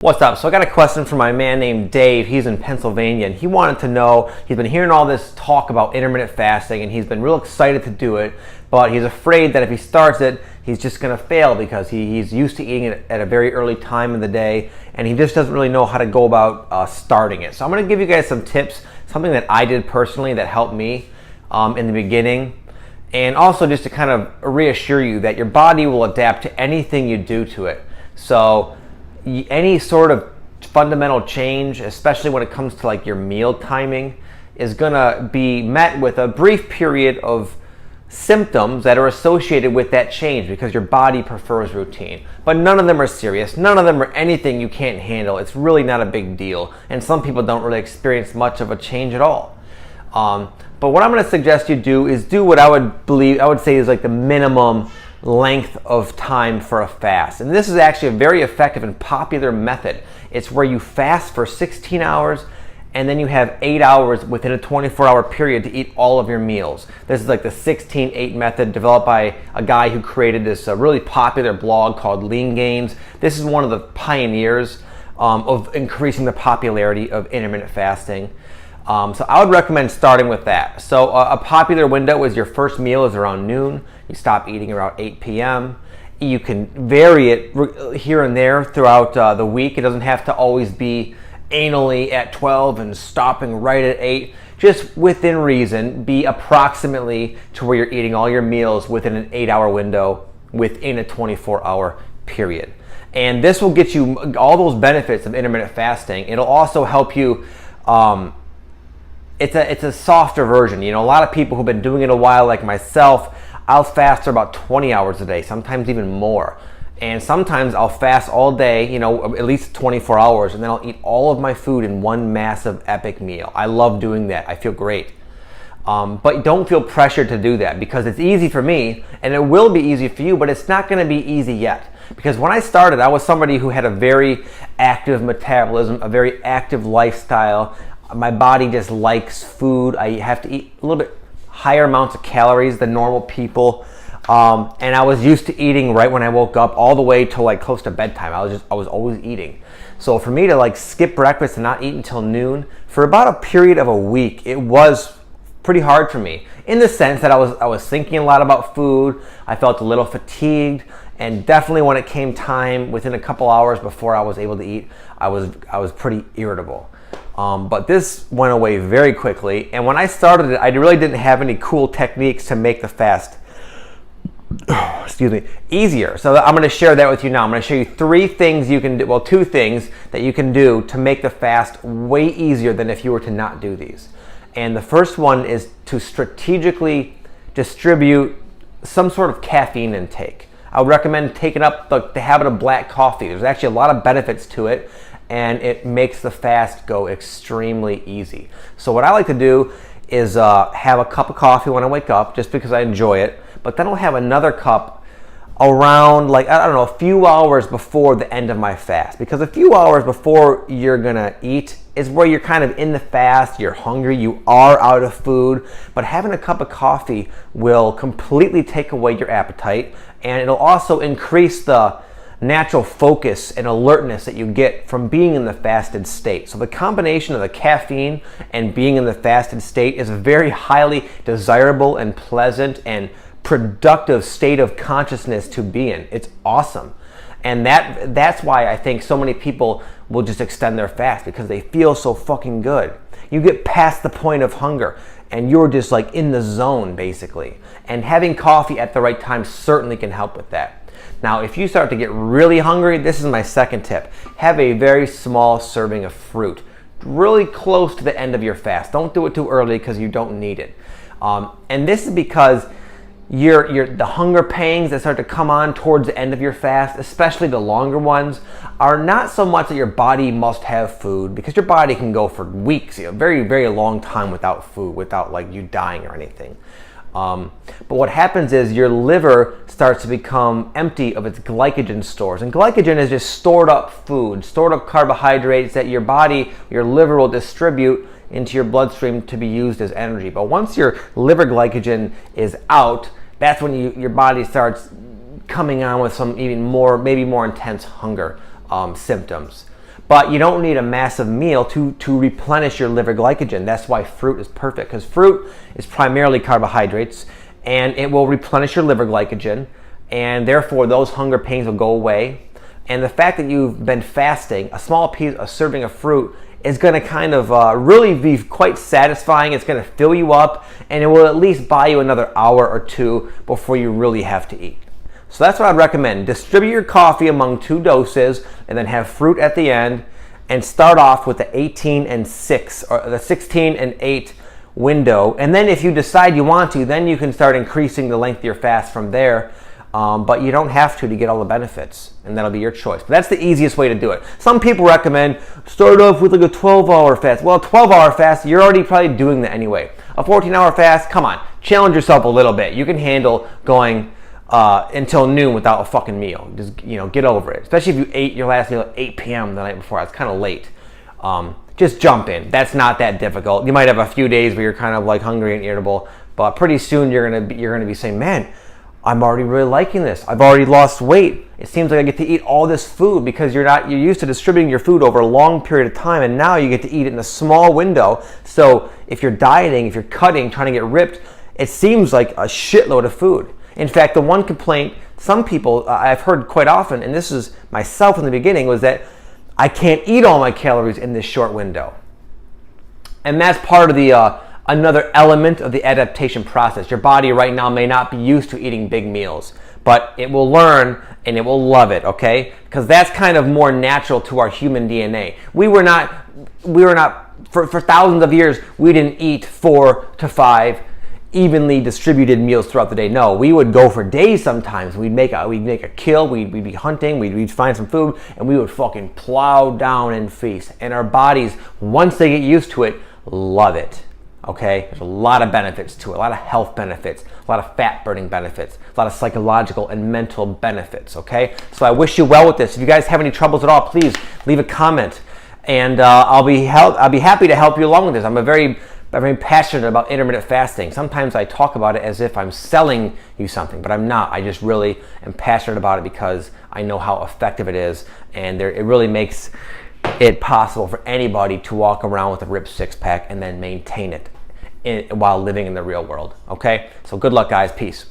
What's up? So I got a question from my man named Dave. He's in Pennsylvania, and he wanted to know, he's been hearing all this talk about intermittent fasting, and he's been real excited to do it, but he's afraid that if he starts it, he's just going to fail because he's used to eating it at a very early time in the day, and he just doesn't really know how to go about starting it. So I'm going to give you guys some tips, something that I did personally that helped me in the beginning, and also just to kind of reassure you that your body will adapt to anything you do to it. So any sort of fundamental change, especially when it comes to like your meal timing, is gonna be met with a brief period of symptoms that are associated with that change because your body prefers routine. But none of them are serious. None of them are anything you can't handle. It's really not a big deal. And some people don't really experience much of a change at all. But what I'm gonna suggest you do is do what I would say is like the minimum length of time for a fast. And this is actually a very effective and popular method. It's where you fast for 16 hours and then you have 8 hours within a 24-hour period to eat all of your meals. This is like the 16-8 method developed by a guy who created this really popular blog called Lean Gains. This is one of the pioneers of increasing the popularity of intermittent fasting. So I would recommend starting with that. So a popular window is your first meal is around noon. You stop eating around 8 p.m. You can vary it here and there throughout the week. It doesn't have to always be anally at 12 and stopping right at 8. Just within reason, be approximately to where you're eating all your meals within an 8-hour window within a 24-hour period. And this will get you all those benefits of intermittent fasting. It'll also help you it's a softer version. You know, a lot of people who've been doing it a while, like myself, I'll fast for about 20 hours a day, sometimes even more. And sometimes I'll fast all day, you know, at least 24 hours, and then I'll eat all of my food in one massive epic meal. I love doing that. I feel great. But don't feel pressured to do that because it's easy for me, and it will be easy for you, but it's not going to be easy yet. Because when I started, I was somebody who had a very active metabolism, a very active lifestyle. My body just likes food. I have to eat a little bit higher amounts of calories than normal people. And I was used to eating right when I woke up all the way till like close to bedtime. I was always eating. So for me to like skip breakfast and not eat until noon for about a period of a week, it was pretty hard for me in the sense that I was thinking a lot about food. I felt a little fatigued, and definitely when it came time within a couple hours before I was able to eat, I was pretty irritable. But this went away very quickly, and when I started it, I really didn't have any cool techniques to make the fast easier. So I'm going to share that with you now. I'm going to show you 3 things you can do, well, 2 things that you can do to make the fast way easier than if you were to not do these. And the first one is to strategically distribute some sort of caffeine intake. I would recommend taking up the habit of black coffee. There's actually a lot of benefits to it, and it makes the fast go extremely easy. So what I like to do is have a cup of coffee when I wake up, just because I enjoy it, but then I'll have another cup around, like, I don't know, a few hours before the end of my fast. Because a few hours before you're gonna eat is where you're kind of in the fast, you're hungry, you are out of food, but having a cup of coffee will completely take away your appetite, and it'll also increase the natural focus and alertness that you get from being in the fasted state. So the combination of the caffeine and being in the fasted state is a very highly desirable and pleasant and productive state of consciousness to be in. It's awesome. And that's why I think so many people will just extend their fast, because they feel so fucking good. You get past the point of hunger and you're just like in the zone basically. And having coffee at the right time certainly can help with that. Now, if you start to get really hungry, this is my second tip. Have a very small serving of fruit, really close to the end of your fast. Don't do it too early because you don't need it. And this is because the hunger pangs that start to come on towards the end of your fast, especially the longer ones, are not so much that your body must have food, because your body can go for weeks, a very, very long time without food, without like you dying or anything. But what happens is your liver starts to become empty of its glycogen stores. And glycogen is just stored up food, stored up carbohydrates that your liver will distribute into your bloodstream to be used as energy. But once your liver glycogen is out, that's when your body starts coming on with some even more, maybe more intense hunger symptoms. but you don't need a massive meal to replenish your liver glycogen. That's why fruit is perfect, because fruit is primarily carbohydrates, and it will replenish your liver glycogen, and therefore those hunger pains will go away. And the fact that you've been fasting, a small piece, a serving of fruit is going to kind of really be quite satisfying. It's going to fill you up, and it will at least buy you another hour or two before you really have to eat. So that's what I'd recommend. Distribute your coffee among 2 doses, and then have fruit at the end, and start off with the 18 and 6 or the 16 and 8 window. And then if you decide you want to, then you can start increasing the length of your fast from there. But you don't have to get all the benefits, and that'll be your choice. But that's the easiest way to do it. Some people recommend start off with like a 12-hour fast. Well, a 12-hour fast, you're already probably doing that anyway. A 14-hour fast, come on, challenge yourself a little bit. You can handle going until noon without a fucking meal. Just get over it. Especially if you ate your last meal at 8 p.m. the night before. It's kind of late. Just jump in. That's not that difficult. You might have a few days where you're kind of like hungry and irritable, but pretty soon you're gonna be saying, man, I'm already really liking this. I've already lost weight. It seems like I get to eat all this food, because you're used to distributing your food over a long period of time, and now you get to eat it in a small window. So if you're dieting, if you're cutting, trying to get ripped, it seems like a shitload of food. In fact, the one complaint some people I've heard quite often, and this is myself in the beginning, was that I can't eat all my calories in this short window. And that's part of the another element of the adaptation process. Your body right now may not be used to eating big meals, but it will learn and it will love it, okay? Because that's kind of more natural to our human DNA. We were not for thousands of years, we didn't eat 4 to 5 evenly distributed meals throughout the day. No, we would go for days sometimes. We'd make a kill, we'd be hunting, we'd find some food, and we would fucking plow down and feast. And our bodies, once they get used to it, love it. Okay, there's a lot of benefits to it, a lot of health benefits, a lot of fat burning benefits, a lot of psychological and mental benefits, okay? So I wish you well with this. If you guys have any troubles at all, please leave a comment, and I'll be happy to help you along with this. I'm very passionate about intermittent fasting. Sometimes I talk about it as if I'm selling you something, but I'm not. I just really am passionate about it because I know how effective it is, and it really makes it possible for anybody to walk around with a ripped six-pack and then maintain it while living in the real world. Okay? So good luck, guys. Peace.